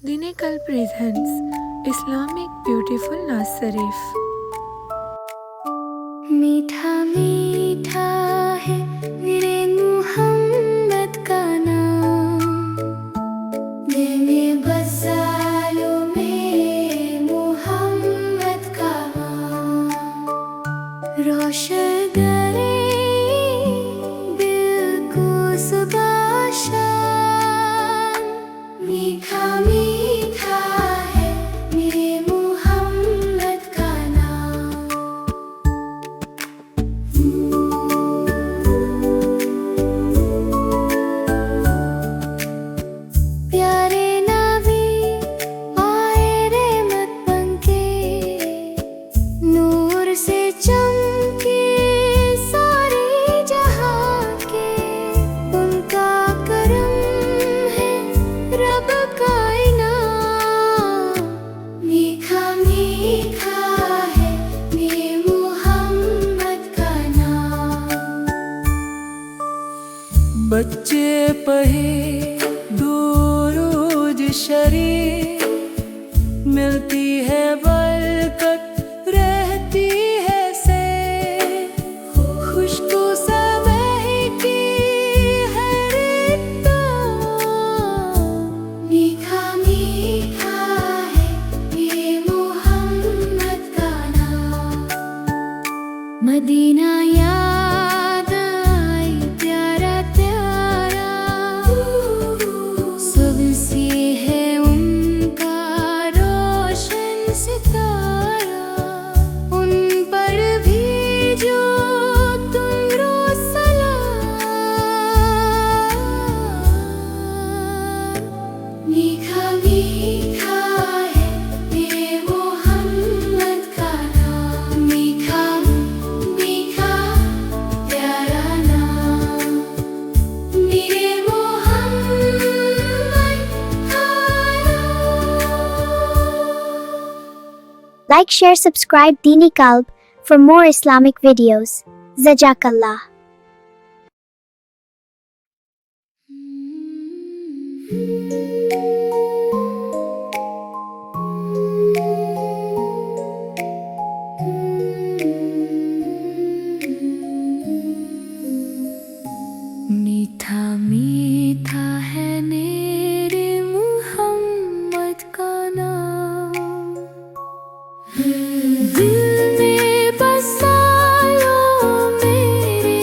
Dine Kal presents Islamic Beautiful Naz Sharif. मीठा मीठा है मेरे मुहम्मद का नाम, दिल में बसा लो मेरे मुहम्मद का नाम, रोशन करे दिल को सुबह शाम। मीठा मीठा है मेरे मुहम्मद का नाम। प्यारे नबी आए रहमत बनके, नूर से चमके सारे जहां के। उनका करम है रब का इनाम, मीठा मीठा है मेरे मुहम्मद का नाम। बच्चे पढ़े दुरूद शरीफ, मिलती है बरकत रहती है से। खुशबू महकी है रिश्ता, मीठा मीठा है मेरे मुहम्मद का नाम। मदीना याद आई प्यारा प्यारा, सबसे है उनका रोशन सितारा। उन पर भेजो तुम रोज सलाम, मीठा मीठा है मेरे मुहम्मद का नाम। मीठा मीठा प्यारा नाम, मेरे मुहम्मद का नाम। Like, share, subscribe Dini Kalb for more Islamic videos. Jazakallah. मीठा मीठा है मेरे मुहम्मद का नाम, दिल में बसा लो मेरे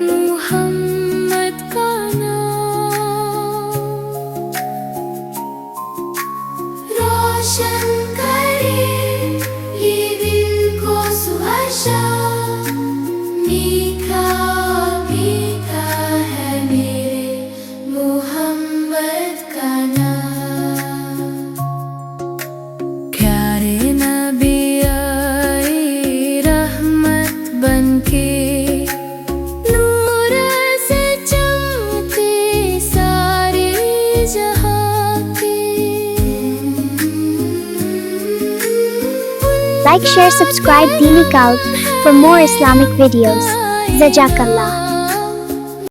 मुहम्मद का नाम। रोशन करे ये दिल को सुबह शाम, मीठा मीठा है मेरे मुहम्मद का नाम। प्यारे नबी आए रहमत बनके, नूर से चमके सारे जहां के। Like, share, subscribe Dini Kalb for more Islamic videos. Jazakallah.